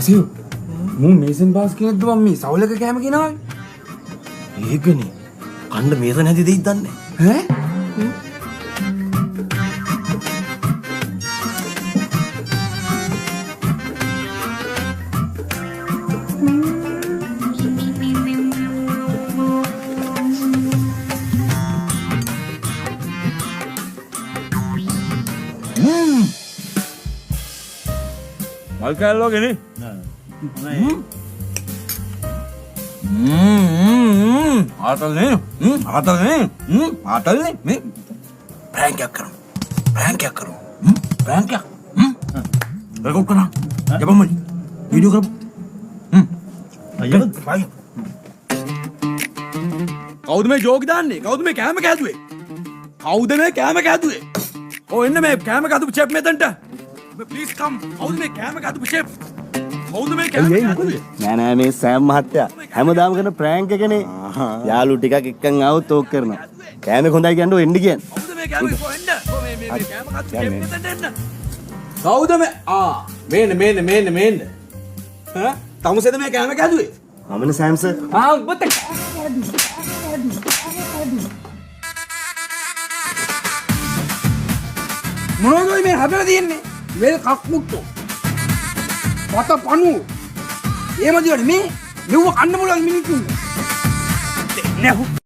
සිව් මූ මේසන් බාස් කෙනෙක්ද මම මේ සවුලක කෑම ගෙනාවේ. ඒකනේ. කණ්ඩ මේසන් හැදි දෙයිද දන්නේ. ඈ? මල් කෑල්ලෝ ගෙනේ. ආතල්නේ. ආතල්නේ. මේ ප්‍රෑන්ක් එකක් කරමු. ප්‍රෑන්ක් එකක්. රෙකෝඩ් කරනවා. ජපන් මලි. වීඩියෝ කරමු. අයියෝ. කවුද මේ ජෝක් දාන්නේ? කවුද මේ කෑම කෑදුවේ? කවුද මේ කෑම කෑදුවේ? ඔය එන්න මේ කෑම කෑදපු චෙෆ් මෙතනට. ප්ලීස් කම්. කවුද මේ කෑම කෑදපු චෙෆ්? කවුද මේ කෑම කෑදුවේ? නෑ මේ සෑම් මහත්තයා හැමදාම කරන ප්‍රෑන්ක් එකනේ. යාළුවෝ ටිකක් එක්කන් ආවොත් ඕක කරනවා. කෑමේ හොඳයි කියන්නේ එන්න කියන්නේ. කවුද මේ කෑම කොහෙන්ද? මේ කෑම කෑදපු චෙෆ් මෙතනට එන්න. කවුද මේ? මේන්න. ඈ? තමුසෙද මේ කෑම කෑදුවේ? අමන සෑම් සර්. උඹත් මොනවද මේ හදලා තියෙන්නේ? වෙල් කක් මුට්ටෝ. වත පණු. එහෙම දිවට මේ මෙව කන්න පුළුවන් මිනිත්තුන්ට. නෑ